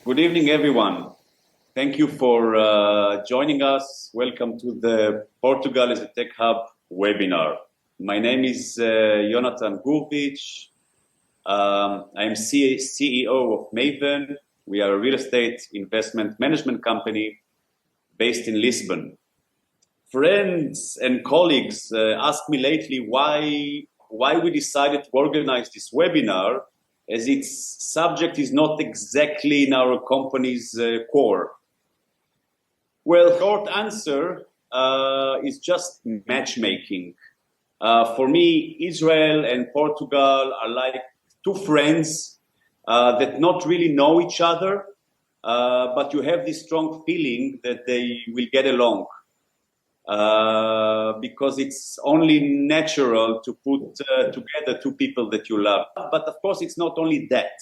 Good evening, everyone. Thank you for joining us. Welcome to the Portugal as a Tech Hub webinar. My name is Jonathan Gurvich. I'm CEO of Maven. We are a real estate investment management company based in Lisbon. Friends and colleagues asked me lately why we decided to organize this webinar, as its subject is not exactly in our company's core. Well, short answer is just matchmaking. For me, Israel and Portugal are like two friends that not really know each other, but you have this strong feeling that they will get along. Because it's only natural to put together two people that you love. But of course, it's not only that.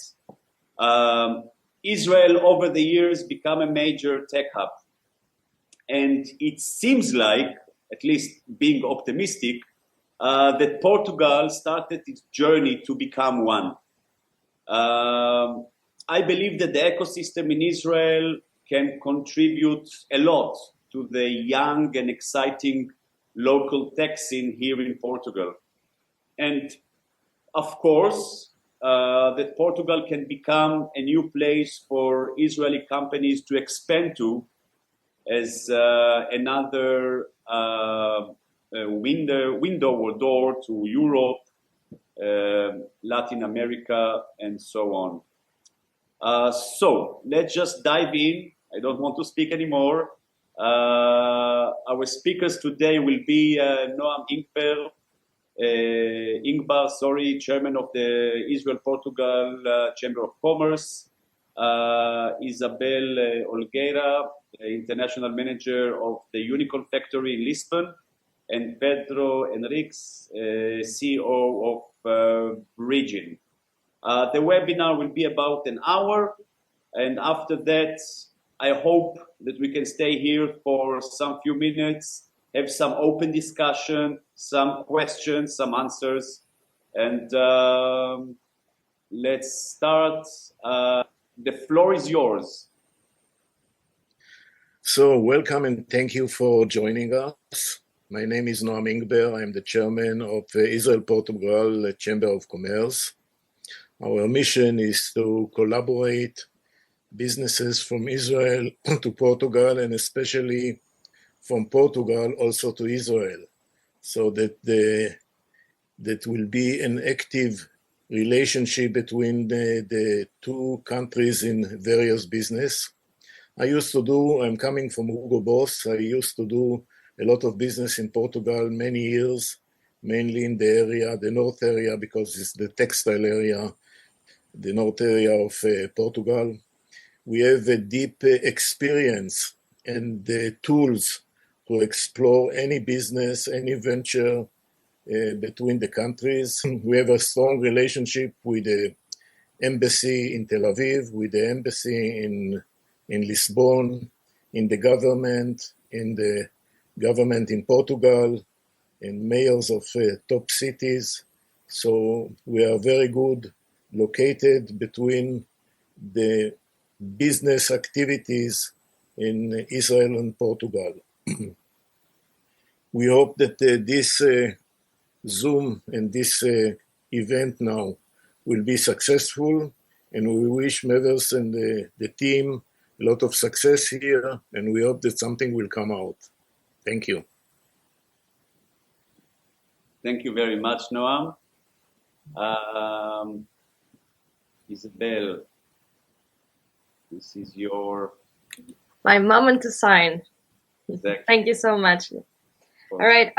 Israel, over the years, become a major tech hub. And it seems like, at least being optimistic, that Portugal started its journey to become one. I believe that the ecosystem in Israel can contribute a lot to the young and exciting local tech scene here in Portugal. And of course, that Portugal can become a new place for Israeli companies to expand to as another window or door to Europe, Latin America, and so on. So let's just dive in. I don't want to speak anymore. Our speakers today will be Noam Ingbar, Chairman of the Israel-Portugal Chamber of Commerce, Isabel Olgueira, International Manager of the Unicorn Factory in Lisbon, and Pedro Enriques, CEO of Region. The webinar will be about an hour, and after that, I hope that we can stay here for some few minutes, have some open discussion, some questions, some answers, and let's start. The floor is yours. So welcome and thank you for joining us. My name is Noam Ingber. I'm the chairman of Israel-Portugal Chamber of Commerce. Our mission is to collaborate businesses from Israel to Portugal, and especially from Portugal also to Israel, so that that will be an active relationship between the two countries in various business. I'm coming from Hugo Boss. I used to do a lot of business in Portugal many years, mainly in the area, the north area, because it's the textile area, the north area of Portugal. We have a deep experience and the tools to explore any business, any venture between the countries. We have a strong relationship with the embassy in Tel Aviv, with the embassy in Lisbon, in the government in Portugal, and mayors of top cities. So we are very good located between the business activities in Israel and Portugal. We hope that this Zoom and this event now will be successful, and we wish Mavers and the team a lot of success here, and we hope that something will come out. Thank you. Thank you very much, Noam. Isabel, this is my moment to sign. Exactly. Thank you so much. All right.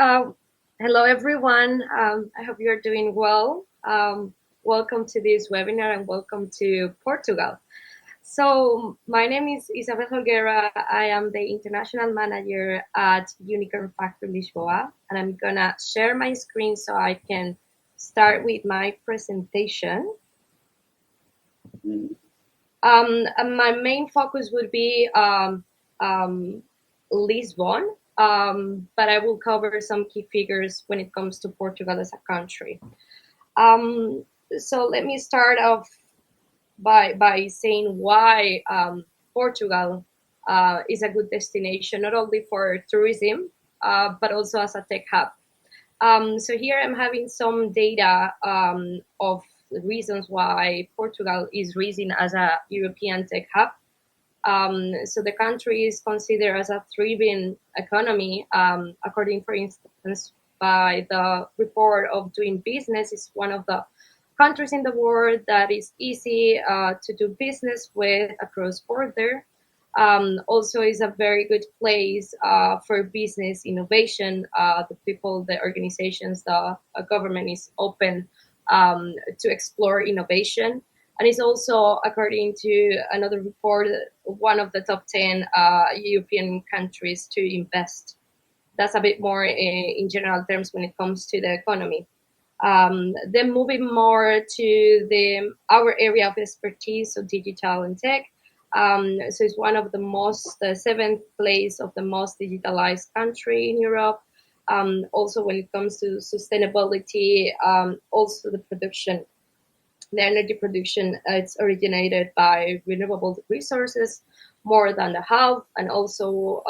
Hello, everyone. I hope you're doing well. Welcome to this webinar and welcome to Portugal. So my name is Isabel Olgueira. I am the international manager at Unicorn Factory Lisboa, and I'm gonna share my screen so I can start with my presentation. My main focus would be Lisbon, but I will cover some key figures when it comes to Portugal as a country. So let me start off by saying why Portugal is a good destination, not only for tourism, but also as a tech hub. So here I'm having some data of the reasons why Portugal is rising as a European tech hub. So the country is considered as a thriving economy, according, for instance, by the report of Doing Business. Is one of the countries in the world that is easy to do business with across border. Also is a very good place for business innovation. The people, the organizations, the government is open to explore innovation. And it's also, according to another report, one of the top 10 European countries to invest. That's a bit more in general terms when it comes to the economy. Then moving more to our area of expertise, so digital and tech. So it's one of the most, the seventh place of the most digitalized country in Europe. Also, when it comes to sustainability, also the production, the energy production, it's originated by renewable resources, more than the half. And also,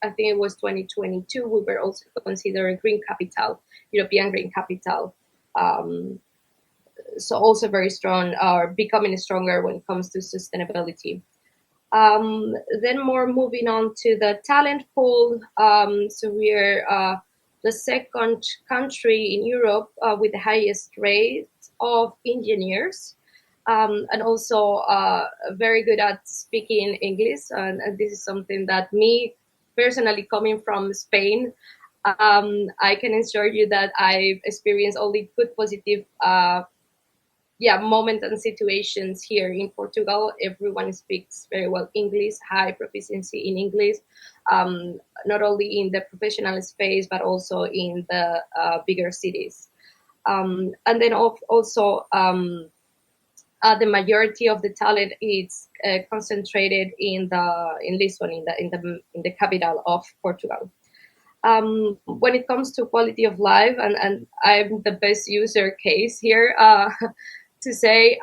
I think it was 2022, we were also considered green capital, European green capital. So also very strong, becoming stronger when it comes to sustainability. Then more moving on to the talent pool. So we're the second country in Europe with the highest rate of engineers, and also very good at speaking English. And this is something that me personally, coming from Spain, I can assure you that I've experienced only good, positive moments and situations here in Portugal. Everyone speaks very well English, high proficiency in English, not only in the professional space, but also in the bigger cities. And then also the majority of the talent is concentrated in Lisbon, in the capital of Portugal. When it comes to quality of life, and I'm the best user case here to say,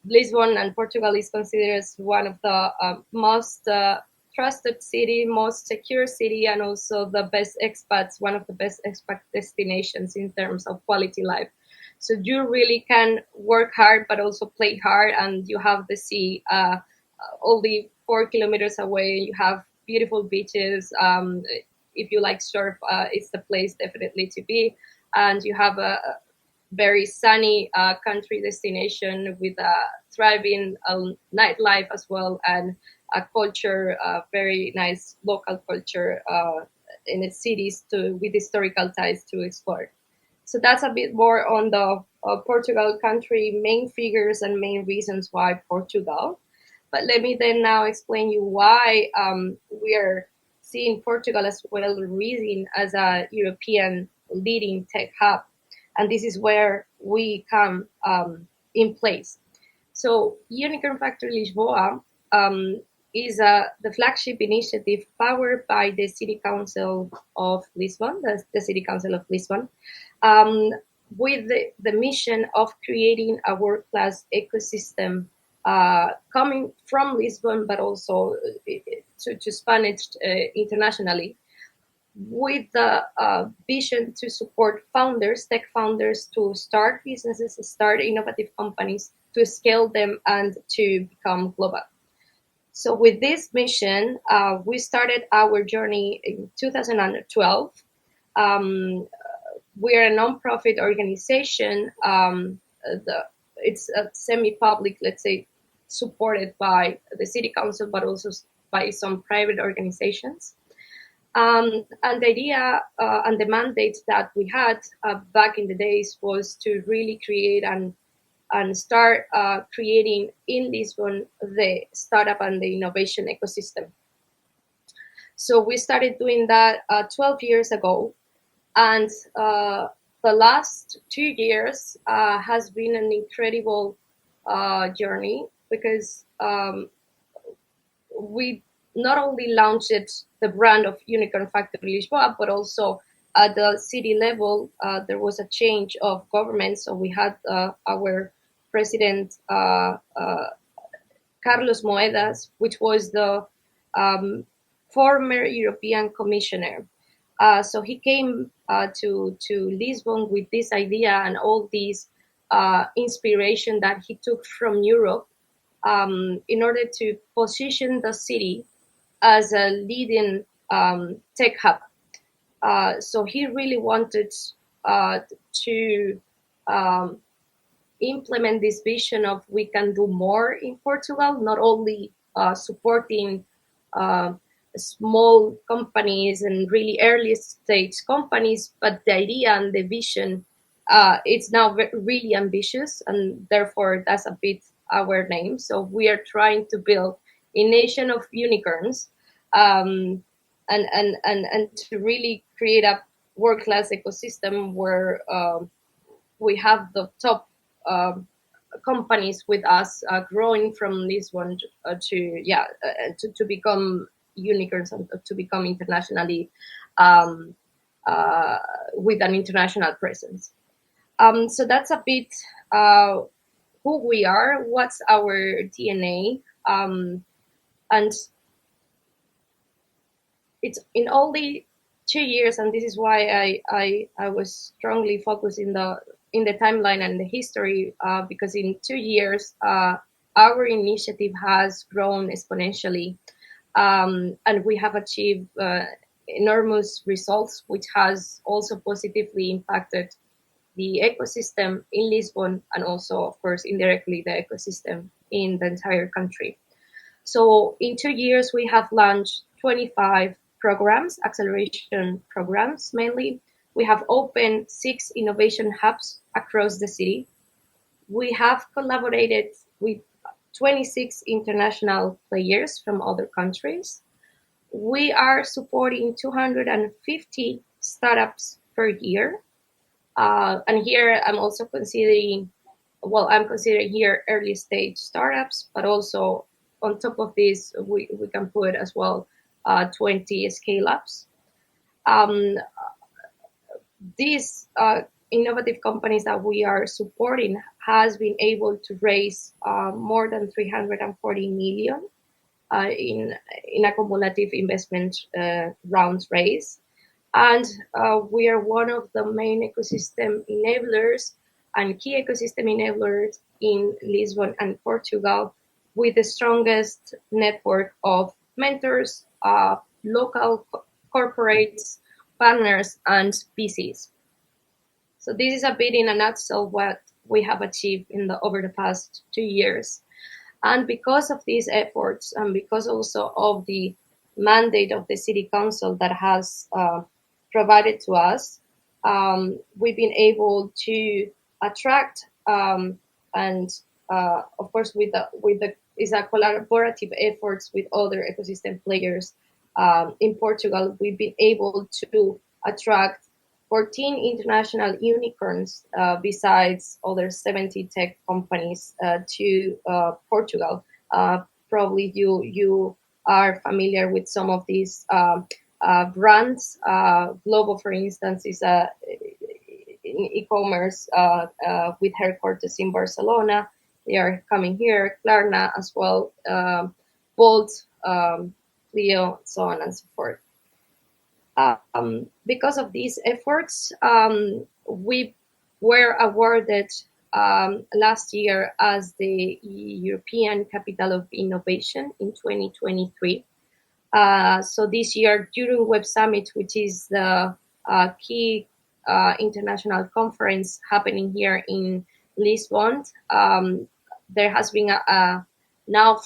Lisbon and Portugal is considered as one of the most trusted city, most secure city, and also the best expats, one of the best expat destinations in terms of quality life. So you really can work hard, but also play hard, and you have the sea only 4 kilometers away. You have beautiful beaches. If you like surf, it's the place definitely to be. And you have a very sunny country destination with a thriving nightlife as well, and a culture, very nice local culture in its cities with historical ties to explore. So that's a bit more on the Portugal country, main figures and main reasons why Portugal. But let me then now explain you why we are seeing Portugal as well rising as a European leading tech hub. And this is where we come in place. So Unicorn Factory Lisboa is the flagship initiative powered by the City Council of Lisbon, the City Council of Lisbon, with the mission of creating a world-class ecosystem coming from Lisbon, but also to span it internationally, with the vision to support founders, tech founders, to start businesses, start innovative companies, to scale them, and to become global. So with this mission, we started our journey in 2012. We're a nonprofit organization. It's a semi-public, let's say, supported by the City Council, but also by some private organizations. And the idea and the mandate that we had back in the days was to really create and start creating in Lisbon the startup and the innovation ecosystem. So we started doing that 12 years ago. And the last 2 years has been an incredible journey, because we not only launched the brand of Unicorn Factory Lisboa, but also at the city level, there was a change of government. So we had our President Carlos Moedas, which was the former European Commissioner. So he came to Lisbon with this idea and all this inspiration that he took from Europe in order to position the city as a leading tech hub. So he really wanted to implement this vision of we can do more in Portugal, not only supporting small companies and really early stage companies, but the idea and the vision it's now really ambitious, and therefore that's a bit our name. So we are trying to build a nation of unicorns, and to really create a world-class ecosystem where we have the top companies with us growing from this one to become unicorns and to become internationally with an international presence. So that's a bit who we are, what's our DNA, and it's in only 2 years, and this is why I was strongly focused in the timeline and the history, because in 2 years our initiative has grown exponentially, and we have achieved enormous results, which has also positively impacted the ecosystem in Lisbon and also, of course, indirectly the ecosystem in the entire country. So in 2 years, we have launched 25 programs, acceleration programs mainly. We have opened 6 innovation hubs across the city. We have collaborated with 26 international players from other countries. We are supporting 250 startups per year. And here I'm also considering, I'm considering here early stage startups, but also on top of this, we can put as well 20 scale-ups. These innovative companies that we are supporting has been able to raise more than 340 million in a cumulative investment rounds raised. And we are one of the main ecosystem enablers and key ecosystem enablers in Lisbon and Portugal, with the strongest network of mentors, local corporates, partners, and PCs. So this is a bit in a nutshell what we have achieved over the past 2 years. And because of these efforts, and because also of the mandate of the City Council that has provided to us, we've been able to attract and of course with the is a collaborative efforts with other ecosystem players in Portugal. We've been able to attract 14 international unicorns besides other 70 tech companies to Portugal. Probably you are familiar with some of these brands. Globo, for instance, is in e-commerce with headquarters in Barcelona. They are coming here. Klarna as well, Bolt, Clio, so on and so forth. Because of these efforts, we were awarded last year as the European Capital of Innovation in 2023. So this year, during Web Summit, which is the key international conference happening here in Lisbon, there has been now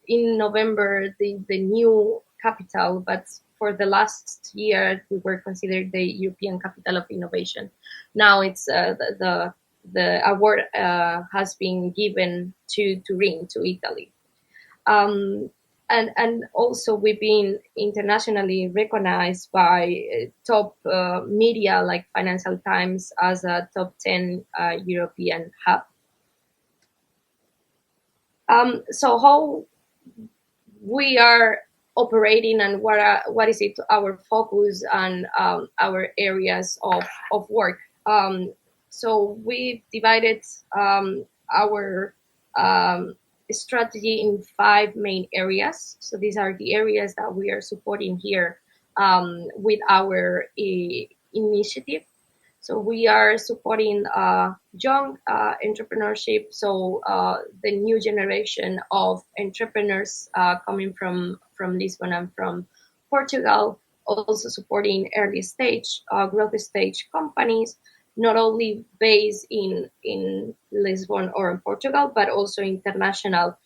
in November the new capital, but for the last year we were considered the European Capital of Innovation. Now it's the award has been given to Turin, to Italy. And also we've been internationally recognized by top media like Financial Times as a top 10 European hub. So how we are operating and what is it our focus and our areas of work. So we divided our strategy in 5 main areas. So these are the areas that we are supporting here with our initiative. So we are supporting young entrepreneurship, so the new generation of entrepreneurs coming from Lisbon and from Portugal, also supporting early stage, growth stage companies, not only based in Lisbon or in Portugal, but also international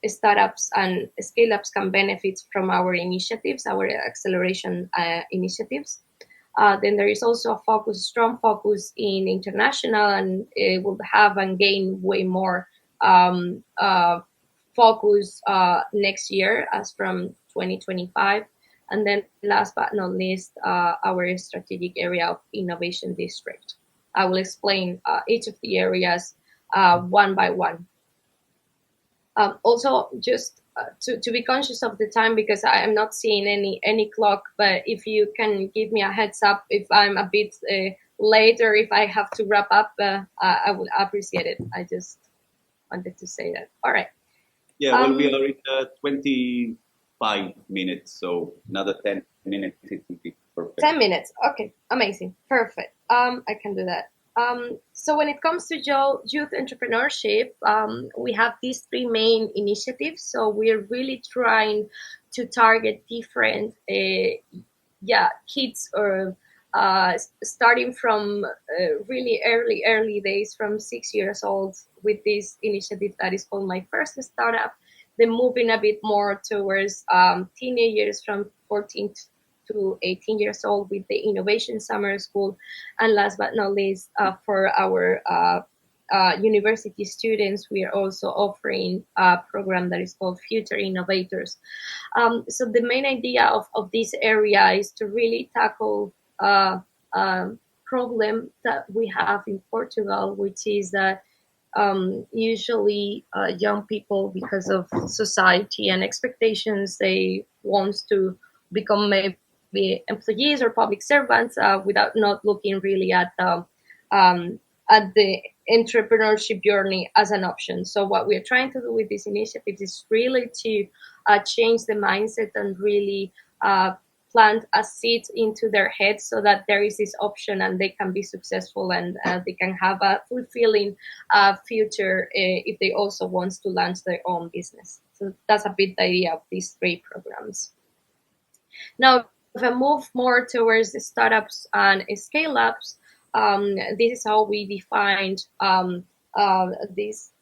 startups and scale-ups can benefit from our initiatives, our acceleration initiatives. Then there is also a focus, strong focus in international, and it will have and gain way more focus next year as from 2025. And then last but not least, our strategic area of innovation district. I will explain each of the areas one by one. Also, just to be conscious of the time, because I am not seeing any clock, but if you can give me a heads up if I'm a bit late or if I have to wrap up, I would appreciate it. I just wanted to say that. All right. Yeah, well, we are in 25 minutes, so another 10 minutes, it will be perfect. 10 minutes. Okay, amazing. Perfect. I can do that. So when it comes to youth entrepreneurship, we have these 3 main initiatives. So we're really trying to target different kids, or starting from really early days, from 6 years old, with this initiative that is called My First Startup. Then moving a bit more towards teenagers from 14 to 18 years old with the Innovation Summer School. And last but not least, for our university students, we are also offering a program that is called Future Innovators. So the main idea of this area is to really tackle a problem that we have in Portugal, which is that usually young people, because of society and expectations, they want to become maybe employees or public servants without not looking really at the entrepreneurship journey as an option. So what we're trying to do with this initiative is really to change the mindset and really plant a seed into their heads so that there is this option and they can be successful, and they can have a fulfilling future if they also want to launch their own business. So that's a bit the idea of these 3 programs. Now, if I move more towards the startups and scale-ups, this is how we defined these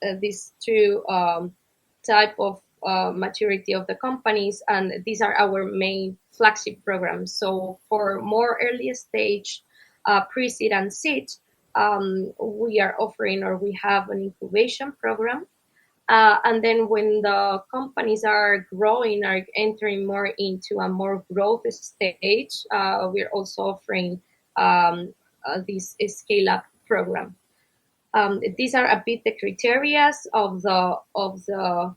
2 type of maturity of the companies, and these are our main flagship programs. So for more early stage, pre-seed and seed, we are offering, or we have an incubation program. And then when the companies are growing, are entering more into a more growth stage, we're also offering this scale-up program. These are a bit the criteria of the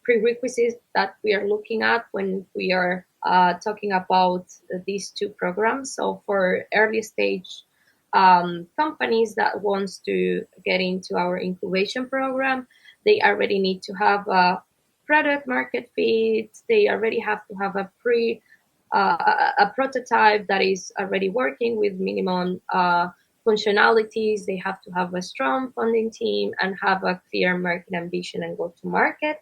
prerequisites that we are looking at when we are talking about these 2 programs. So for early stage companies that wants to get into our incubation program, they already need to have a product market fit. They already have to have a prototype that is already working with minimum functionalities. They have to have a strong funding team and have a clear market ambition and go to market.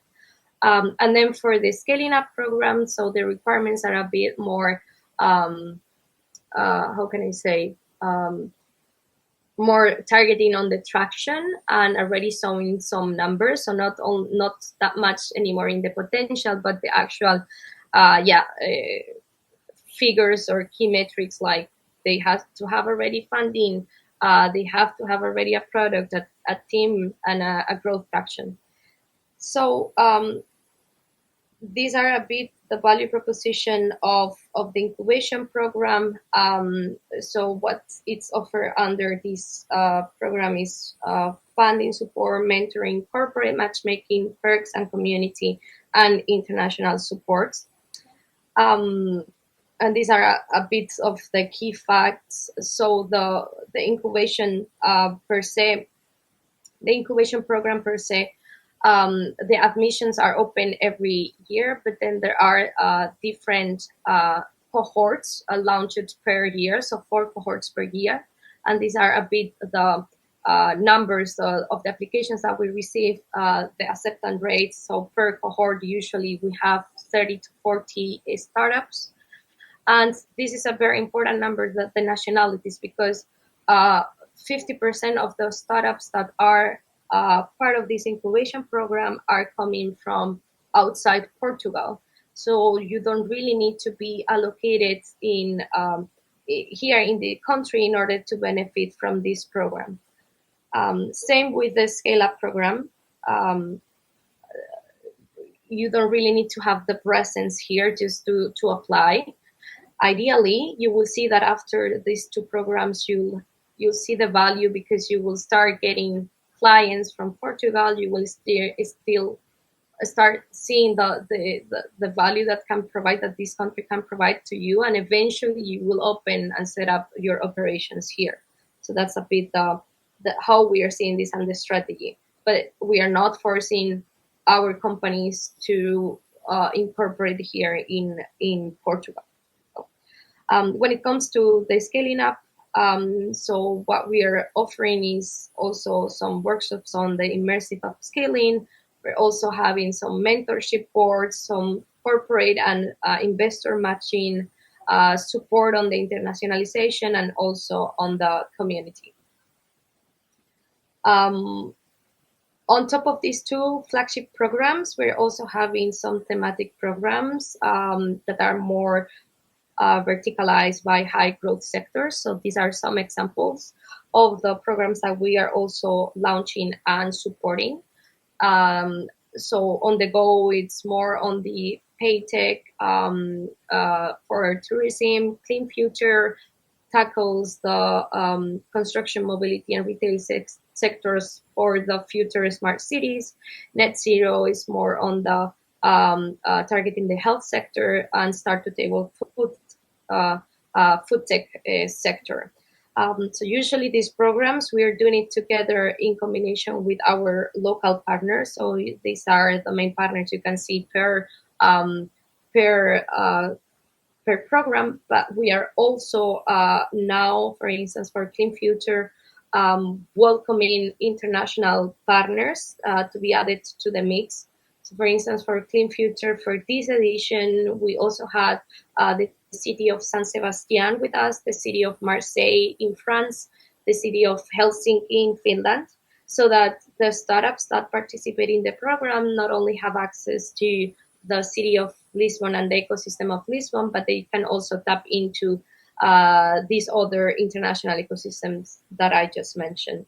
And then for the scaling up program, so the requirements are a bit more, how can I say, more targeting on the traction and already showing some numbers. So not that much anymore in the potential, but the actual, figures or key metrics, like they have to have already funding, they have to have already a product, a team, and a growth traction. So these are a bit the value proposition of the incubation program. So what it's offered under this program is funding, support, mentoring, corporate matchmaking, perks and community, and international support. and these are a bit of the key facts. So the incubation per se, the incubation program per se, the admissions are open every year, but then there are different cohorts launched per year, so 4 cohorts per year, and these are a bit the numbers of the applications that we receive, the acceptance rates. So per cohort, usually we have 30 to 40 startups. And this is a very important number, the nationalities, because 50% of the startups that are part of this incubation program are coming from outside Portugal. So you don't really need to be allocated in here in the country in order to benefit from this program. Same with the scale-up program. You don't really need to have the presence here just to apply. Ideally, you will see that after these 2 programs, you'll see the value, because you will start getting clients from Portugal. You will still start seeing the value that this country can provide to you, and eventually you will open and set up your operations here. So that's a bit how we are seeing this and the strategy. But we are not forcing our companies to incorporate here in Portugal. When it comes to the scaling up, so what we are offering is also some workshops on the immersive upscaling. We're also having some mentorship boards, some corporate and investor matching, support on the internationalization, and also on the community. On top of these 2 flagship programs, we're also having some thematic programs that are more verticalized by high growth sectors. So these are some examples of the programs that we are also launching and supporting. So on the go, it's more on the pay tech for tourism. Clean Future tackles the construction, mobility, and retail sectors for the future smart cities. Net Zero is more on the targeting the health sector, and Start to Table food tech sector. So usually these programs, we are doing it together in combination with our local partners. So these are the main partners you can see per program. But we are also now, for instance, for Clean Future, welcoming international partners to be added to the mix. So for instance, for Clean Future, for this edition, we also had the city of San Sebastian with us, the city of Marseille in France, the city of Helsinki in Finland, so that the startups that participate in the program not only have access to the city of Lisbon and the ecosystem of Lisbon, but they can also tap into these other international ecosystems that I just mentioned.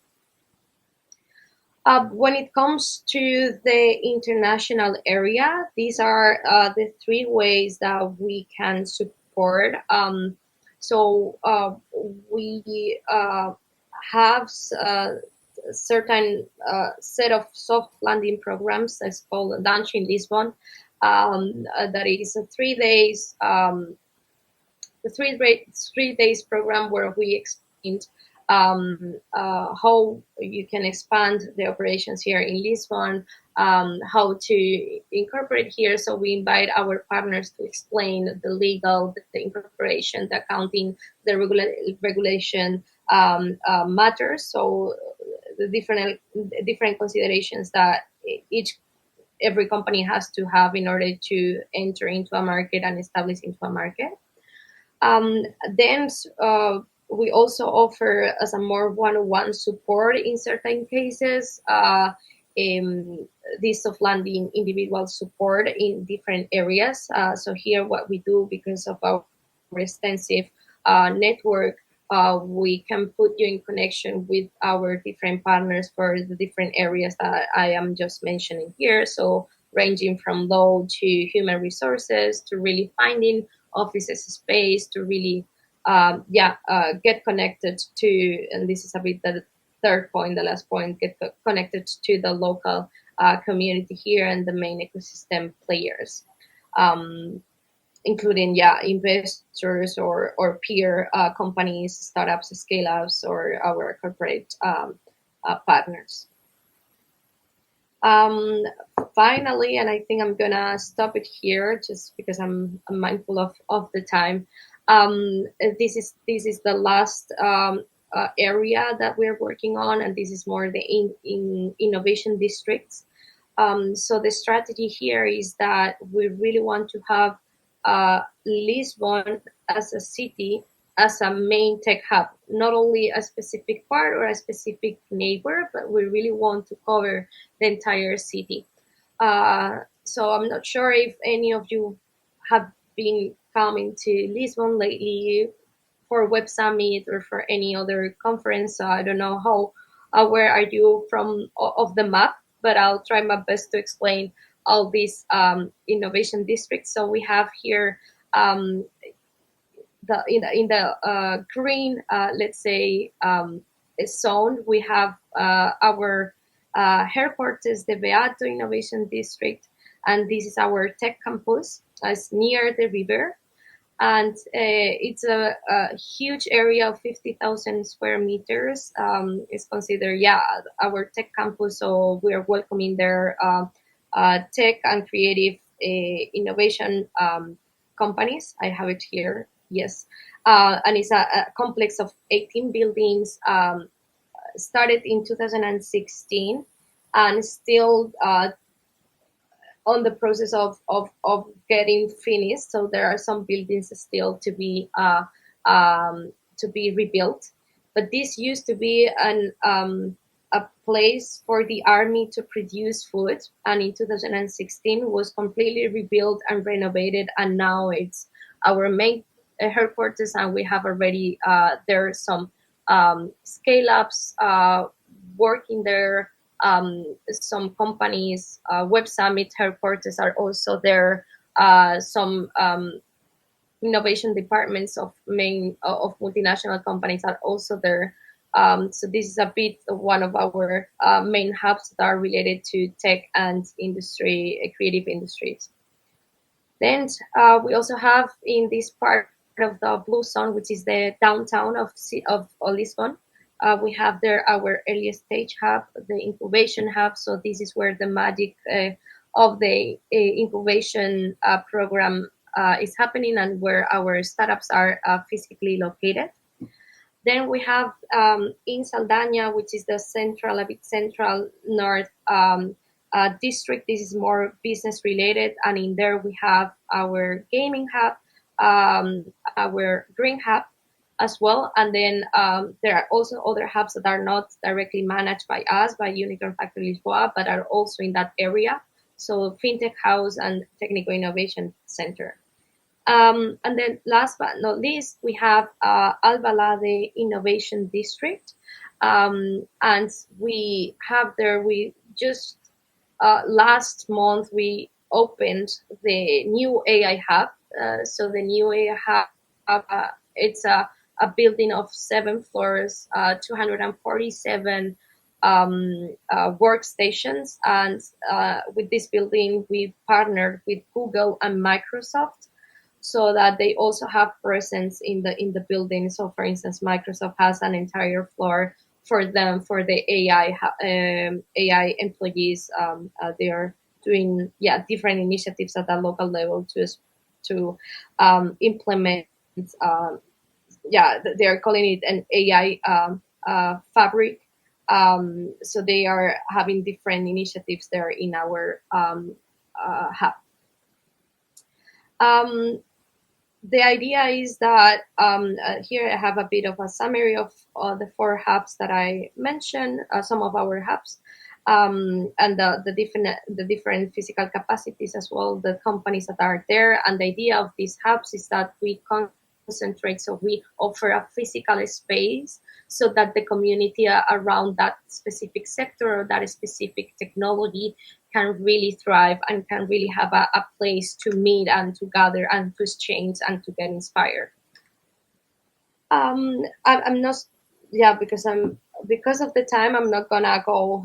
When it comes to the international area, these are the 3 ways that we can support. We have a certain set of soft landing programs that's called Launch in Lisbon. That is a 3 days, the 3 days program where we explained how you can expand the operations here in Lisbon, how to incorporate here. So we invite our partners to explain the legal, the incorporation, the accounting, the regulation matters. So the different considerations that every company has to have in order to enter into a market and establish into a market. Then we also offer as a more one-on-one support in certain cases, this soft landing individual support in different areas. So here what we do, because of our extensive network, we can put you in connection with our different partners for the different areas that I am just mentioning here. So ranging from law to human resources, to really finding offices space, to really get connected to, and this is a bit the third point, the last point, get connected to the local community here and the main ecosystem players. including investors or peer companies, startups, scale-ups, or our corporate partners. Finally, and I think I'm gonna stop it here just because I'm mindful of the time. This is the last area that we're working on, and this is more the in innovation districts. So the strategy here is that we really want to have Lisbon as a city as a main tech hub, not only a specific part or a specific neighbor, but we really want to cover the entire city. So I'm not sure if any of you have been coming to Lisbon lately for Web Summit or for any other conference. I don't know how where are you from of the map, but I'll try my best to explain all these innovation districts. So we have here in the green, let's say, zone, we have our headquarters, the Beato Innovation District, and this is our tech campus. It's near the river, and it's a huge area of 50,000 square meters. It's considered, our tech campus, so we are welcoming their tech and creative innovation companies. I have it here, yes. And it's a complex of 18 buildings, started in 2016, and still on the process of getting finished. So there are some buildings still to be rebuilt. But this used to be a place for the army to produce food, and in 2016 was completely rebuilt and renovated, and now it's our main headquarters, and we have already there some scale-ups working there. Some companies, Web Summit headquarters are also there. Some innovation departments of multinational companies are also there. So this is a bit of one of our main hubs that are related to tech and industry, creative industries. Then we also have in this part of the blue zone, which is the downtown of Lisbon. We have there our early stage hub, the incubation hub. So this is where the magic of the incubation program is happening, and where our startups are physically located. Then we have in Saldanha, which is the central north district. This is more business related, and in there we have our gaming hub, our green hub as well. And then there are also other hubs that are not directly managed by us, by Unicorn Factory Lisboa, but are also in that area. So FinTech House and Technical Innovation Center. And then last but not least, we have Albalade Innovation District. And we have there, we just last month, we opened the new AI Hub. So the new AI Hub, it's a building of 7 floors, 247 workstations. And with this building, we partnered with Google and Microsoft, so that they also have presence in the building. So for instance, Microsoft has an entire floor for them, for the AI employees. They are doing different initiatives at the local level to implement. They are calling it an AI fabric. So they are having different initiatives there in our hub. The idea is that here I have a bit of a summary of the 4 hubs that I mentioned, some of our hubs, and the different physical capacities as well, the companies that are there. And the idea of these hubs is that we concentrate, so we offer a physical space so that the community around that specific sector or that specific technology can really thrive and can really have a place to meet and to gather and to exchange and to get inspired. I'm not, because I'm because of the time, I'm not gonna go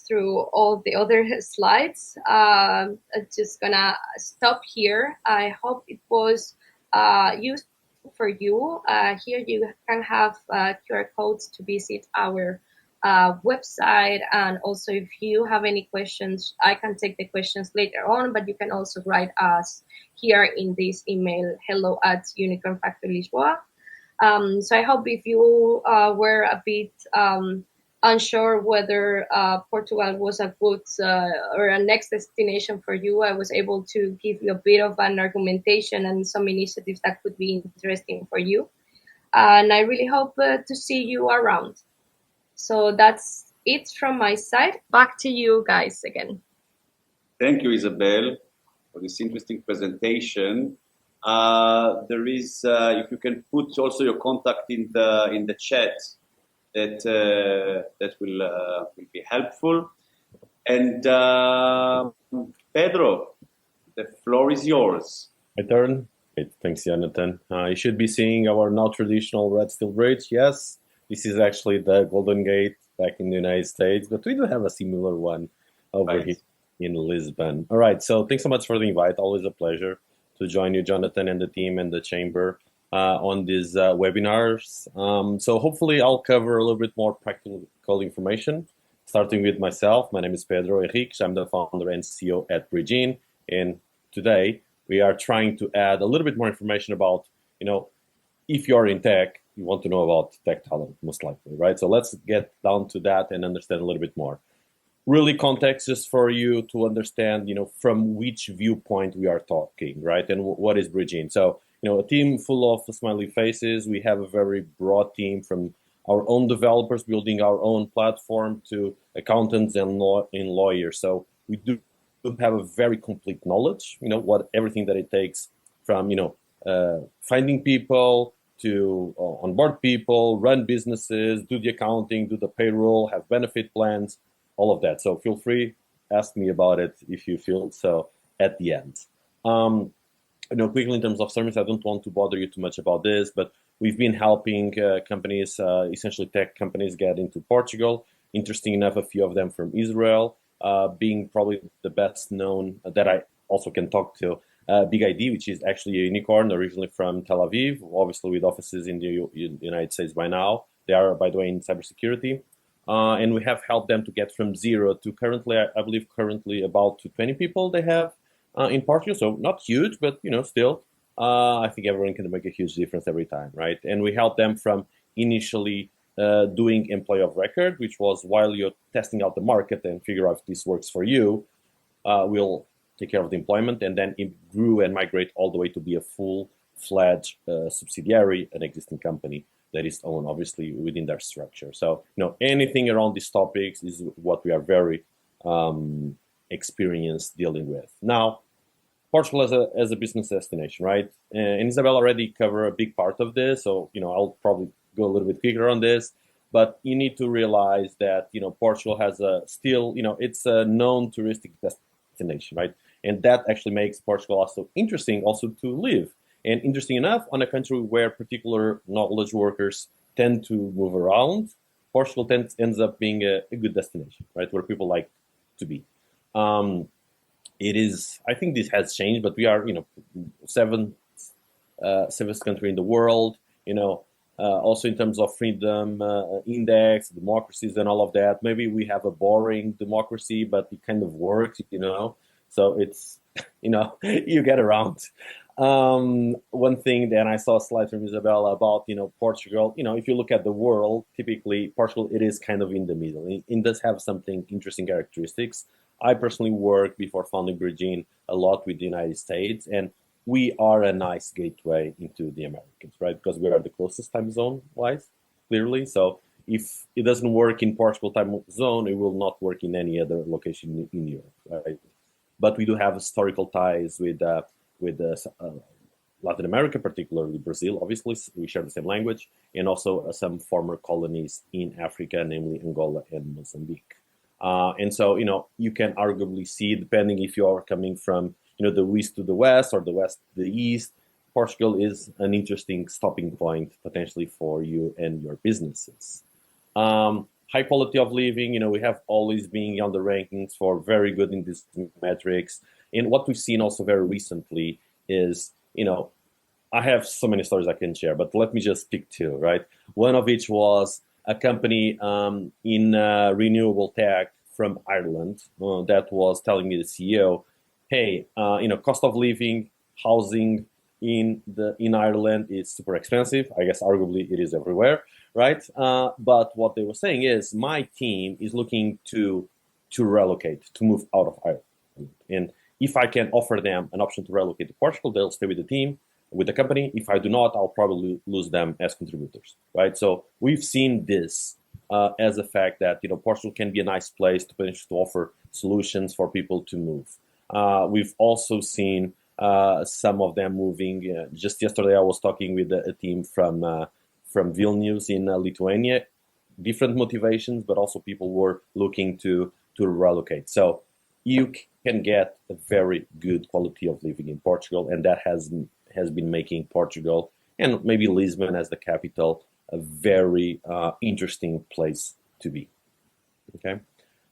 through all the other slides. I'm just gonna stop here. I hope it was useful for you. Here you can have QR codes to visit our website, and also if you have any questions, I can take the questions later on, but you can also write us here in this email, hello@Unicorn Factory Lisboa. So I hope if you were a bit unsure whether Portugal was a good or a next destination for you, I was able to give you a bit of an argumentation and some initiatives that could be interesting for you. And I really hope to see you around. So that's it from my side. Back to you guys again. Thank you, Isabel, for this interesting presentation. There is, if you can put also your contact in the chat, that will be helpful. And Pedro, the floor is yours. My turn. Great. Thanks, Jonathan. You should be seeing our now traditional red steel bridge. Yes, this is actually the Golden Gate back in the United States, but we do have a similar one over here in Lisbon. All right, so thanks so much for the invite. Always a pleasure to join you, Jonathan, and the team and the chamber on these webinars. So hopefully I'll cover a little bit more practical information, starting with myself. My name is Pedro Henriques. I'm the founder and CEO at Bridgin, and today we are trying to add a little bit more information about, if you're in tech, you want to know about tech talent, most likely, right? So let's get down to that and understand a little bit more. Really context just for you to understand, from which viewpoint we are talking, right? And what is Bridgin? So, a team full of smiley faces. We have a very broad team from our own developers building our own platform to accountants and lawyers. So we do have a very complete knowledge, everything that it takes from, finding people to onboard people, run businesses, do the accounting, do the payroll, have benefit plans, all of that. So feel free, ask me about it if you feel so at the end. Quickly in terms of service, I don't want to bother you too much about this, but we've been helping companies, essentially tech companies, get into Portugal. Interesting enough, a few of them from Israel, being probably the best known that I also can talk to. Big ID, which is actually a unicorn, originally from Tel Aviv, obviously with offices in the United States by now. They are, by the way, in cybersecurity. And we have helped them to get from 0 to currently, I believe currently about 20 people they have in Portugal. So not huge, but still, I think everyone can make a huge difference every time, right? And we help them from initially doing employee of record, which was while you're testing out the market and figure out if this works for you, we'll take care of the employment, and then it grew and migrate all the way to be a full-fledged subsidiary, an existing company that is owned obviously within their structure. So, anything around these topics is what we are very experienced dealing with. Now, Portugal as a business destination, right? And Isabel already covered a big part of this, so, I'll probably go a little bit quicker on this. But you need to realize that, Portugal has it's a known touristic destination, right? And that actually makes Portugal also interesting also to live. And interesting enough, on a country where particular knowledge workers tend to move around, Portugal ends up being a good destination, right? Where people like to be. It is, I think this has changed, but we are, seventh country in the world, also in terms of freedom index, democracies and all of that. Maybe we have a boring democracy, but it kind of works, So it's, you get around. One thing that I saw a slide from Isabel about, Portugal, if you look at the world, typically Portugal, it is kind of in the middle. It does have something interesting characteristics. I personally worked before founding Bridgin a lot with the United States, and we are a nice gateway into the Americans, right? Because we are the closest time zone wise, clearly. So if it doesn't work in Portugal time zone, it will not work in any other location in Europe, right? But we do have historical ties with Latin America, particularly Brazil, obviously, we share the same language, and also some former colonies in Africa, namely Angola and Mozambique. And so, you can arguably see, depending if you are coming from, the east to the west or the west to the east, Portugal is an interesting stopping point potentially for you and your businesses. high quality of living. We have always been on the rankings for very good in these metrics. And what we've seen also very recently is, I have so many stories I can share, but let me just pick two, right? One of which was a company in renewable tech from Ireland that was telling me, the CEO, hey, cost of living, housing in Ireland is super expensive. I guess arguably it is everywhere, right? But what they were saying is, my team is looking to relocate, to move out of Ireland. And if I can offer them an option to relocate to Portugal, they'll stay with the team, with the company. If I do not, I'll probably lose them as contributors, right? So we've seen this as a fact that Portugal can be a nice place to potentially offer solutions for people to move. We've also seen some of them moving. Just yesterday, I was talking with a team from Vilnius in Lithuania. Different motivations, but also people were looking to relocate. So you can get a very good quality of living in Portugal, and that has been making Portugal, and maybe Lisbon as the capital, a very interesting place to be. Okay.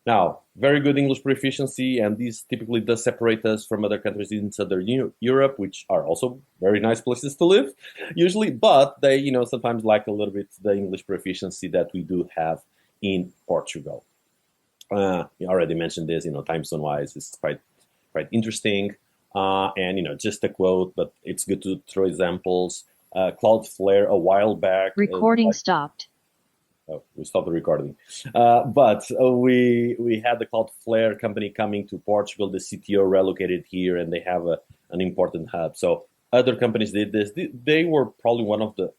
Now, very good English proficiency, and this typically does separate us from other countries in Southern Europe, which are also very nice places to live, usually, but they, sometimes lack a little bit the English proficiency that we do have in Portugal. You already mentioned this, time zone-wise, it's quite interesting. And, just a quote, but it's good to throw examples. Cloudflare a while back. Recording stopped. Oh, we stopped the recording. But we had the Cloudflare company coming to Portugal. The CTO relocated here, and they have an important hub. So other companies did this. They were probably one of the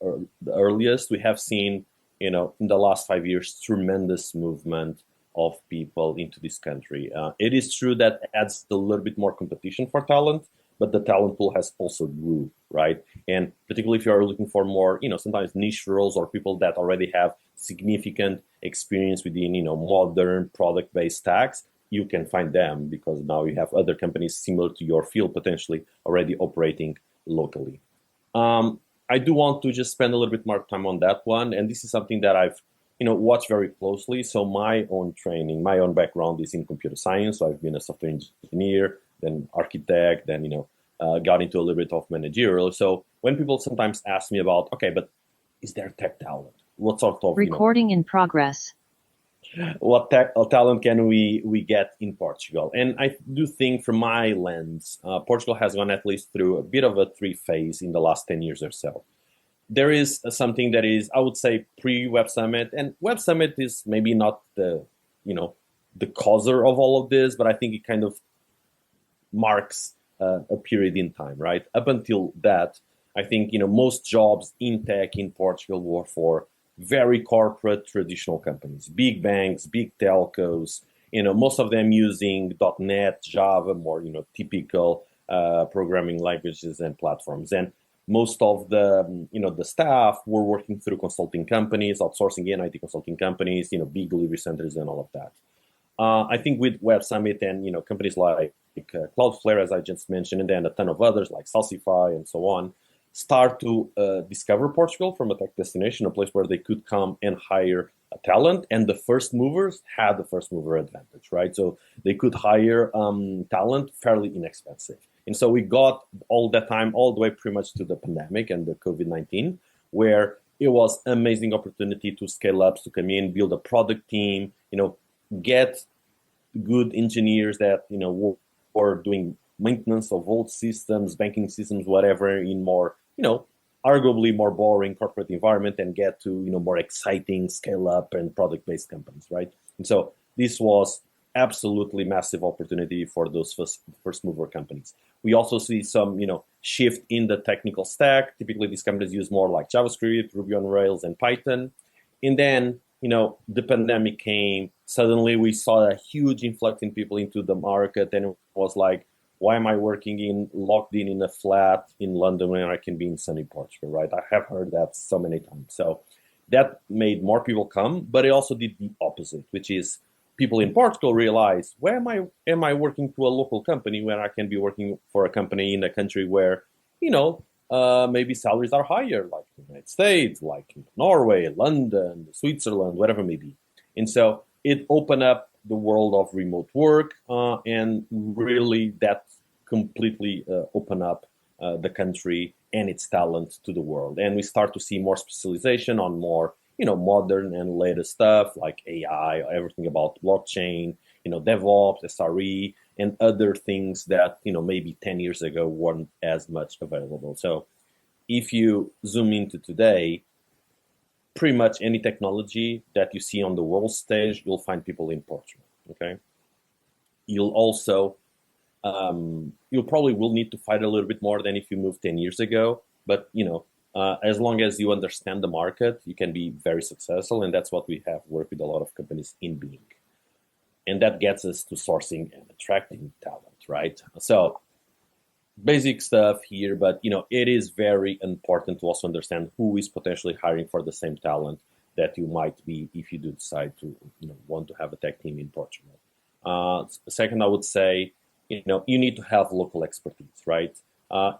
earliest. We have seen, in the last 5 years, tremendous movement of people into this country. It is true that adds a little bit more competition for talent, but the talent pool has also grew, right? And particularly if you are looking for more, sometimes niche roles or people that already have significant experience within, modern product-based stacks, you can find them because now you have other companies similar to your field potentially already operating locally. I do want to just spend a little bit more time on that one. And this is something that I've watch very closely. So my own training, my own background is in computer science. So I've been a software engineer, then architect, then, got into a little bit of managerial. So when people sometimes ask me about, okay, but is there tech talent? What sort of, recording in progress. What tech talent can we get in Portugal? And I do think from my lens, Portugal has gone at least through a bit of a 3-phase in the last 10 years or so. There is something that is, I would say, pre-Web Summit, and Web Summit is maybe not the causer of all of this, but I think it kind of marks a period in time, right? Up until that, I think, most jobs in tech in Portugal were for very corporate traditional companies, big banks, big telcos, most of them using .NET, Java, more, typical programming languages and platforms. And most of the, the staff were working through consulting companies, outsourcing in IT consulting companies, big delivery centers and all of that. I think with Web Summit and, companies like Cloudflare, as I just mentioned, and then a ton of others like Salsify and so on, start to discover Portugal from a tech destination, a place where they could come and hire a talent. And the first movers had the first mover advantage, right? So they could hire talent fairly inexpensive. And so we got all that time, all the way pretty much to the pandemic and the COVID-19, where it was an amazing opportunity to scale up, to come in, build a product team, get good engineers that, were doing maintenance of old systems, banking systems, whatever, in more, arguably more boring corporate environment, and get to, more exciting scale up and product-based companies, right? And so this was absolutely massive opportunity for those first mover companies. We also see some, shift in the technical stack. Typically, these companies use more like JavaScript, Ruby on Rails, and Python. And then, the pandemic came. Suddenly, we saw a huge influx in people into the market, and it was like, why am I locked in a flat in London when I can be in sunny Portugal, right? I have heard that so many times. So that made more people come, but it also did the opposite, which is people in Portugal realize, where am I working to a local company when I can be working for a company in a country where, maybe salaries are higher, like the United States, like Norway, London, Switzerland, whatever it may be. And so it opened up the world of remote work, and really that completely opened up the country and its talent to the world. And we start to see more specialization on more, modern and latest stuff like AI, everything about blockchain, DevOps, SRE, and other things that, maybe 10 years ago weren't as much available. So if you zoom into today, pretty much any technology that you see on the world stage, you'll find people in Portugal, okay? You'll also, you probably will need to fight a little bit more than if you moved 10 years ago, but, as long as you understand the market, you can be very successful, and that's what we have worked with a lot of companies in being. And that gets us to sourcing and attracting talent, right? So basic stuff here, but it is very important to also understand who is potentially hiring for the same talent that you might be if you do decide to want to have a tech team in Portugal. Second, I would say you need to have local expertise, right?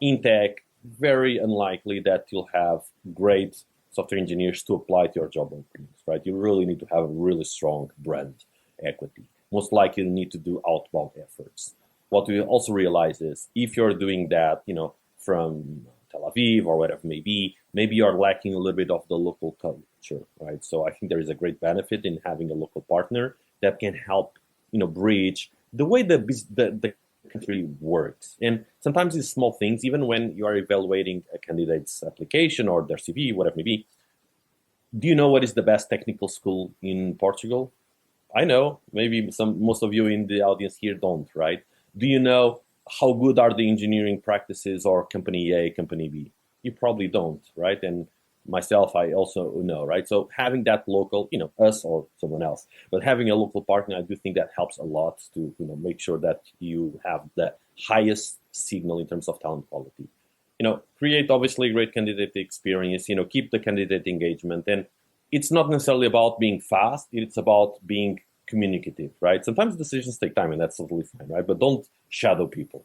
In tech, very unlikely that you'll have great software engineers to apply to your job openings, right? You really need to have a really strong brand equity. Most likely you need to do outbound efforts. What we also realize is if you're doing that, from Tel Aviv or whatever it may be, maybe you're lacking a little bit of the local culture, right? So I think there is a great benefit in having a local partner that can help, bridge the way the country works. And sometimes it's small things, even when you are evaluating a candidate's application or their CV, whatever it may be. Do you know what is the best technical school in Portugal? I know, maybe most of you in the audience here don't, right? Do you know how good are the engineering practices or company A, company B? You probably don't, right? And myself, I also know, right? So having that local, us or someone else, but having a local partner, I do think that helps a lot to, make sure that you have the highest signal in terms of talent quality. Create obviously great candidate experience, keep the candidate engagement. And it's not necessarily about being fast, it's about being communicative, right? Sometimes decisions take time, and that's totally fine, right? But don't shadow people.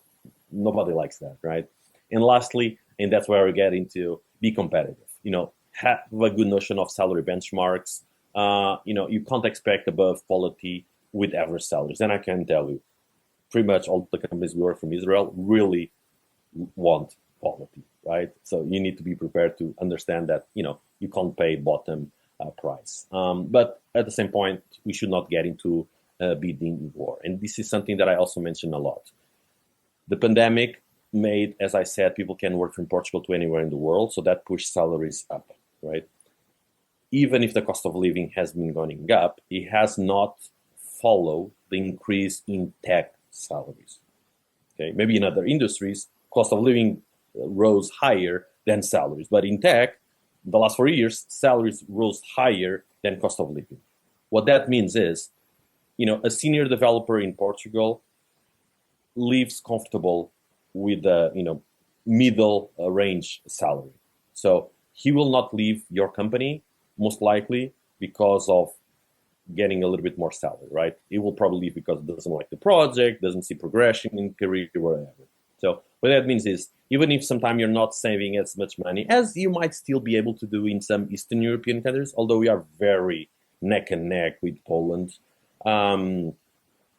Nobody likes that, right? And lastly, and that's where we get into, be competitive. Have a good notion of salary benchmarks. You can't expect above quality with average salaries. And I can tell you, pretty much all the companies we work from Israel really want quality, right? So you need to be prepared to understand that, you can't pay bottom price. But at the same point, we should not get into a bidding war. And this is something that I also mention a lot. The pandemic made, as I said, people can work from Portugal to anywhere in the world. So that pushed salaries up, right? Even if the cost of living has been going up, it has not followed the increase in tech salaries. Okay, maybe in other industries, cost of living rose higher than salaries. But in tech, the last 4 years, salaries rose higher than cost of living. What that means is, a senior developer in Portugal lives comfortable with a, middle range salary. So he will not leave your company, most likely, because of getting a little bit more salary, right? He will probably leave because he doesn't like the project, doesn't see progression in career, whatever. So what that means is, even if sometimes you're not saving as much money as you might still be able to do in some Eastern European countries, although we are very neck and neck with Poland.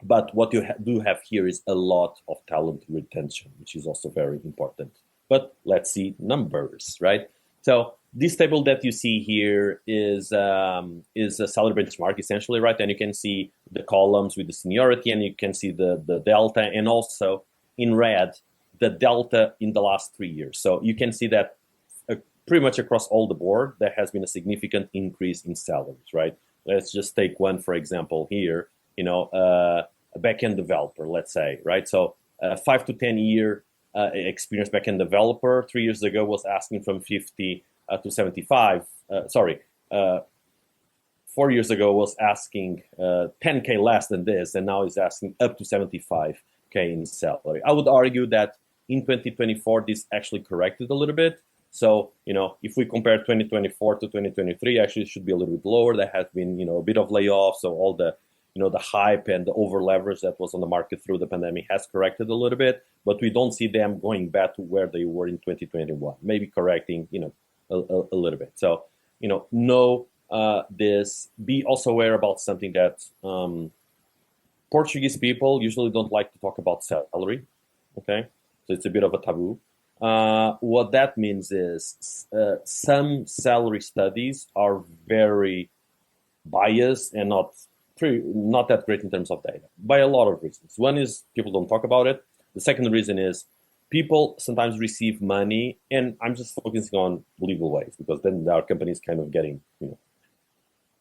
But what you do have here is a lot of talent retention, which is also very important. But let's see numbers, right? So this table that you see here is a salary benchmark, essentially, right? And you can see the columns with the seniority, and you can see the delta, and also in red, the delta in the last 3 years. So you can see that pretty much across all the board, there has been a significant increase in salaries, right? Let's just take one, for example, here, a backend developer, let's say, right? So a 5 to 10 year experienced backend developer 3 years ago was asking from 50 to 75. 4 years ago was asking 10K less than this, and now is asking up to 75K in salary. I would argue that in 2024, this actually corrected a little bit. So, if we compare 2024 to 2023, actually it should be a little bit lower. There has been, a bit of layoffs. So all the, the hype and the over leverage that was on the market through the pandemic has corrected a little bit, but we don't see them going back to where they were in 2021, maybe correcting, a little bit. So, no be also aware about something that Portuguese people usually don't like to talk about salary. Okay, so it's a bit of a taboo. What that means is some salary studies are very biased and not that great in terms of data by a lot of reasons. One is people don't talk about it. The second reason is people sometimes receive money, and I'm just focusing on legal ways because then our companies kind of getting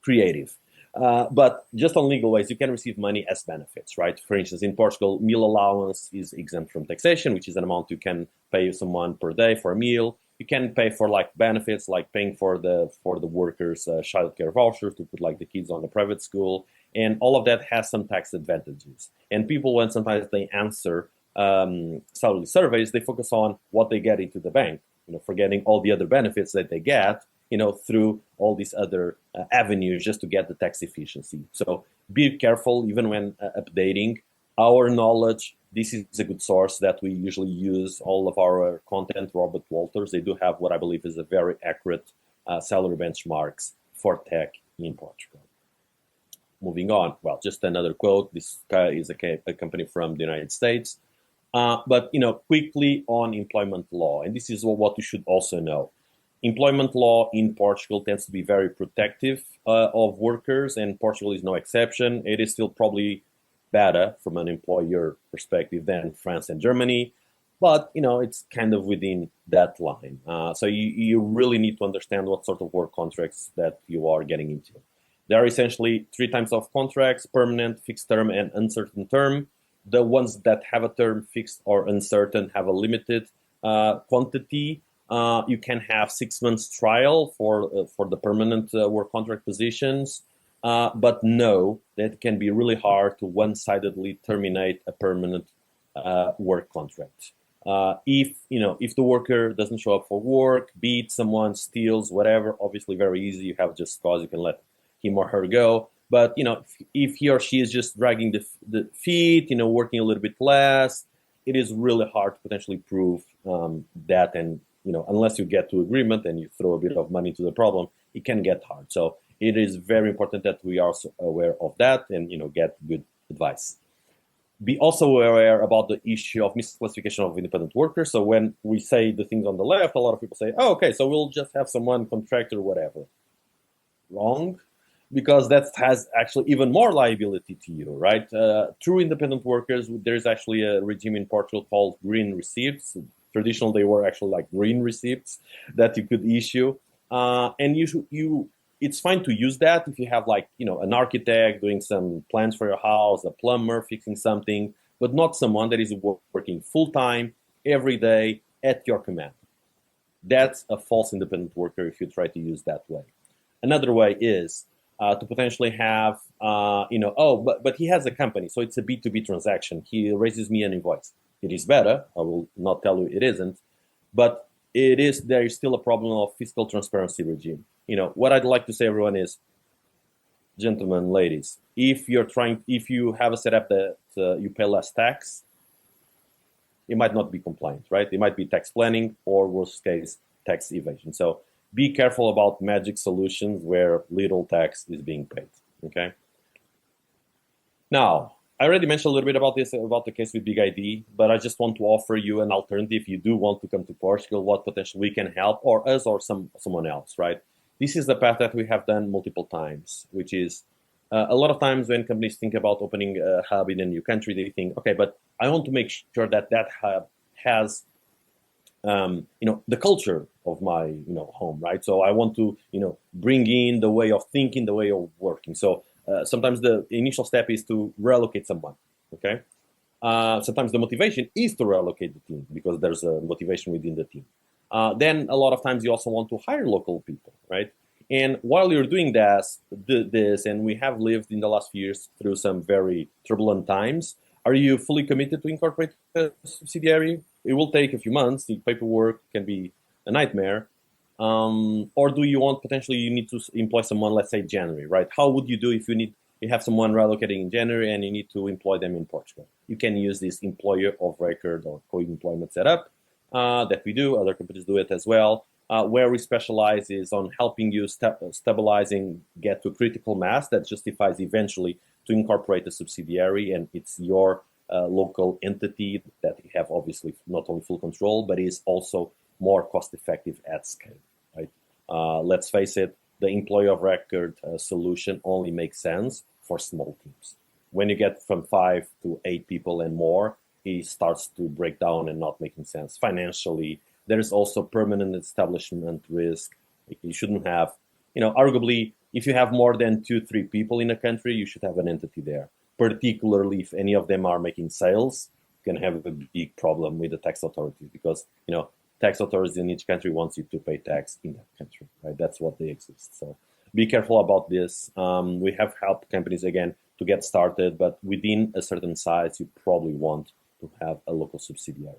creative. But just on legal ways, you can receive money as benefits, right? For instance, in Portugal, meal allowance is exempt from taxation, which is an amount you can pay someone per day for a meal. You can pay for like benefits, like paying for the workers' childcare vouchers to put like the kids on a private school, and all of that has some tax advantages. And people, when sometimes they answer salary surveys, they focus on what they get into the bank, forgetting all the other benefits that they get, through all these other avenues just to get the tax efficiency. So be careful even when updating our knowledge. This is a good source that we usually use all of our content. Robert Walters, they do have what I believe is a very accurate salary benchmarks for tech in Portugal. Moving on, well, just another quote. This is a company from the United States. But quickly on employment law, and this is what you should also know. Employment law in Portugal tends to be very protective of workers, and Portugal is no exception. It is still probably better from an employer perspective than France and Germany, but it's kind of within that line. So you really need to understand what sort of work contracts that you are getting into. There are essentially 3 types of contracts: permanent, fixed term, and uncertain term. The ones that have a term fixed or uncertain have a limited quantity. You can have 6 months trial for the permanent work contract positions, but know that it can be really hard to one-sidedly terminate a permanent work contract. If the worker doesn't show up for work, beats someone, steals, whatever, obviously very easy. You have just cause, you can let him or her go. But if he or she is just dragging the feet, working a little bit less, it is really hard to potentially prove that. And unless you get to agreement and you throw a bit of money to the problem, it can get hard. So it is very important that we are aware of that and get good advice. Be also aware about the issue of misclassification of independent workers. So when we say the things on the left, a lot of people say, oh, okay, so we'll just have someone contractor, whatever. Wrong. Because that has actually even more liability to you, right? True independent workers, there's actually a regime in Portugal called green receipts. Traditionally, they were actually like green receipts that you could issue. And it's fine to use that if you have an architect doing some plans for your house, a plumber fixing something, but not someone that is working full-time every day at your command. That's a false independent worker if you try to use that way. Another way is to potentially have, but he has a company, so it's a B2B transaction. He raises me an invoice. It is better. I will not tell you it isn't, but there is still a problem of fiscal transparency regime. What I'd like to say, everyone, is, gentlemen, ladies, if you have a setup that you pay less tax, it might not be compliant, right? It might be tax planning or, worst case, tax evasion. So be careful about magic solutions where little tax is being paid, okay? Now, I already mentioned a little bit about the case with Big ID, but I just want to offer you an alternative if you do want to come to Portugal, what potentially we can help, or us or someone else, right? This is the path that we have done multiple times, which is a lot of times when companies think about opening a hub in a new country, they think, okay, but I want to make sure that hub has the culture of my, home, right? So I want to, bring in the way of thinking, the way of working. So sometimes the initial step is to relocate someone, okay? Sometimes the motivation is to relocate the team because there's a motivation within the team. Then a lot of times you also want to hire local people, right? And while you're doing this, and we have lived in the last few years through some very turbulent times, are you fully committed to incorporate a subsidiary? It will take a few months. The paperwork can be a nightmare. Or do you want, potentially, you need to employ someone, let's say January, right? How would you do if you have someone relocating in January and you need to employ them in Portugal? You can use this employer of record or co-employment setup that we do. Other companies do it as well. Where we specialize is on helping you stabilizing, get to critical mass that justifies eventually to incorporate a subsidiary, and it's your local entity that you have obviously not only full control, but is also more cost effective at scale, right? Let's face it, the employee of record solution only makes sense for small teams. When you get from 5 to 8 people and more, it starts to break down and not making sense financially. There is also permanent establishment risk. You shouldn't have, arguably, if you have more than 2-3 people in a country, you should have an entity there. Particularly if any of them are making sales, you can have a big problem with the tax authorities because, tax authorities in each country wants you to pay tax in that country, right? That's what they exist. So be careful about this. We have helped companies, again, to get started, but within a certain size, you probably want to have a local subsidiary.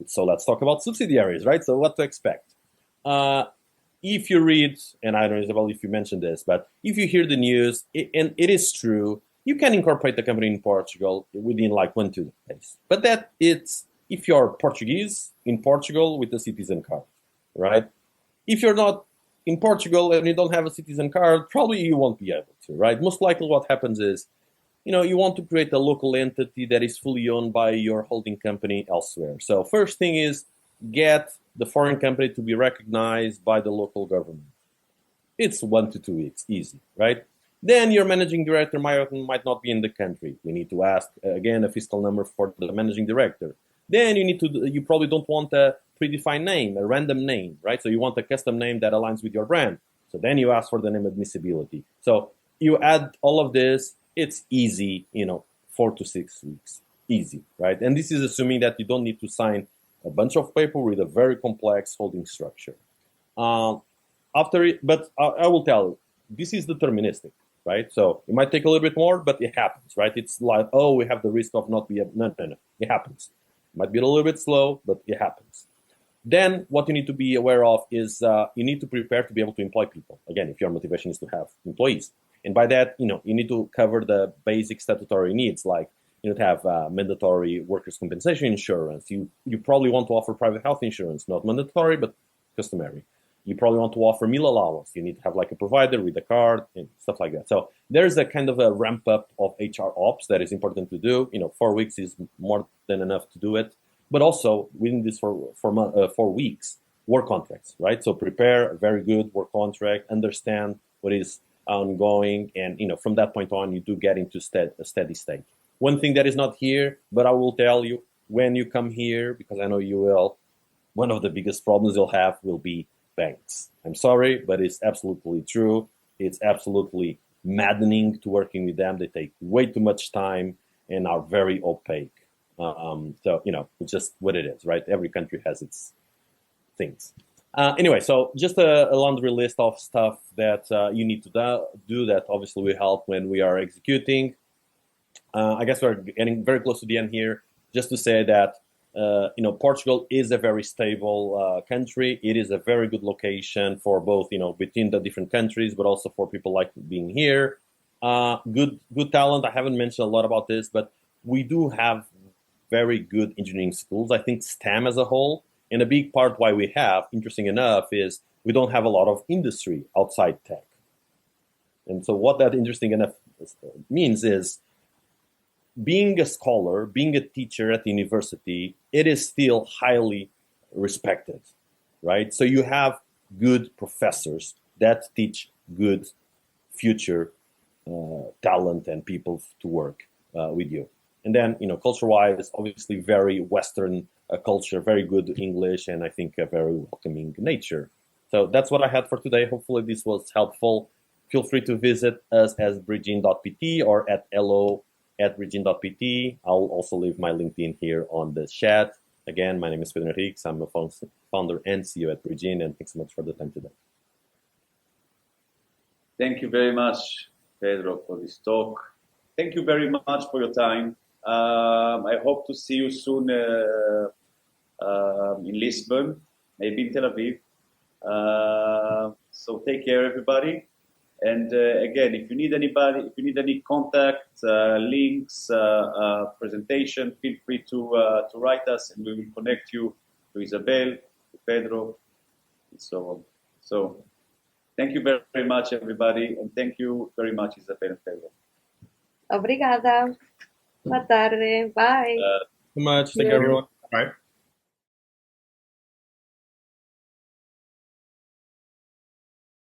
So let's talk about subsidiaries, right? So what to expect? If you read, and I don't know, Isabel, if you mentioned this, but if you hear the news, and it is true, you can incorporate the company in Portugal within like 1-2 days. But that it's if you're Portuguese in Portugal with a citizen card, right? If you're not in Portugal and you don't have a citizen card, probably you won't be able to, right? Most likely what happens is, you want to create a local entity that is fully owned by your holding company elsewhere. So first thing is get the foreign company to be recognized by the local government. It's 1 to 2 weeks, easy, right? Then your managing director might not be in the country. We need to ask, again, a fiscal number for the managing director. Then you probably don't want a predefined name, a random name, right? So you want a custom name that aligns with your brand. So then you ask for the name admissibility. So you add all of this, it's easy, 4 to 6 weeks, easy, right? And this is assuming that you don't need to sign a bunch of paper with a very complex holding structure. But I will tell you, this is deterministic, right? So it might take a little bit more, but it happens, right? It's like, oh, we have the risk of not being, no, it happens. It might be a little bit slow, but it happens. Then what you need to be aware of is you need to prepare to be able to employ people. Again, if your motivation is to have employees. And by that, you need to cover the basic statutory needs, like to have mandatory workers' compensation insurance. You probably want to offer private health insurance, not mandatory, but customary. You probably want to offer meal allowance. You need to have like a provider with a card and stuff like that. So there's a kind of a ramp up of HR ops that is important to do. 4 weeks is more than enough to do it. But also within this 4 weeks, work contracts, right? So prepare a very good work contract, understand what is ongoing, and from that point on, you do get into a steady state. One thing that is not here, but I will tell you when you come here, because I know you will, one of the biggest problems you'll have will be banks. I'm sorry, but it's absolutely true. It's absolutely maddening to working with them. They take way too much time and are very opaque. So, it's just what it is, right? Every country has its things. Anyway, so just a laundry list of stuff that you need to do that obviously will help when we are executing. I guess we're getting very close to the end here. Just to say that, Portugal is a very stable country. It is a very good location for both, between the different countries, but also for people like being here. Good talent. I haven't mentioned a lot about this, but we do have very good engineering schools. I think STEM as a whole, and a big part why we have, interesting enough, is we don't have a lot of industry outside tech. And so what that interesting enough means is being a scholar, being a teacher at the university, it is still highly respected, right? So you have good professors that teach good future talent and people to work with you. And then, culture-wise, obviously very Western culture, very good English, and I think a very welcoming nature. So that's what I had for today. Hopefully this was helpful. Feel free to visit us at bridgin.pt or at hello@bridgin.pt. I'll also leave my LinkedIn here on the chat. Again, my name is Pedro Henriques. I'm a founder and CEO at Bridgin, and thanks so much for the time today. Thank you very much, Pedro, for this talk. Thank you very much for your time. I hope to see you soon in Lisbon, maybe in Tel Aviv. So take care, everybody. And again, if you need any contact, links, presentation, feel free to write us, and we will connect you to Isabel, to Pedro, and so on. So thank you very, very much, everybody, and thank you very much, Isabel and Pedro. Obrigada. Boa tarde. Bye. Too much. Thank you, everyone. Bye.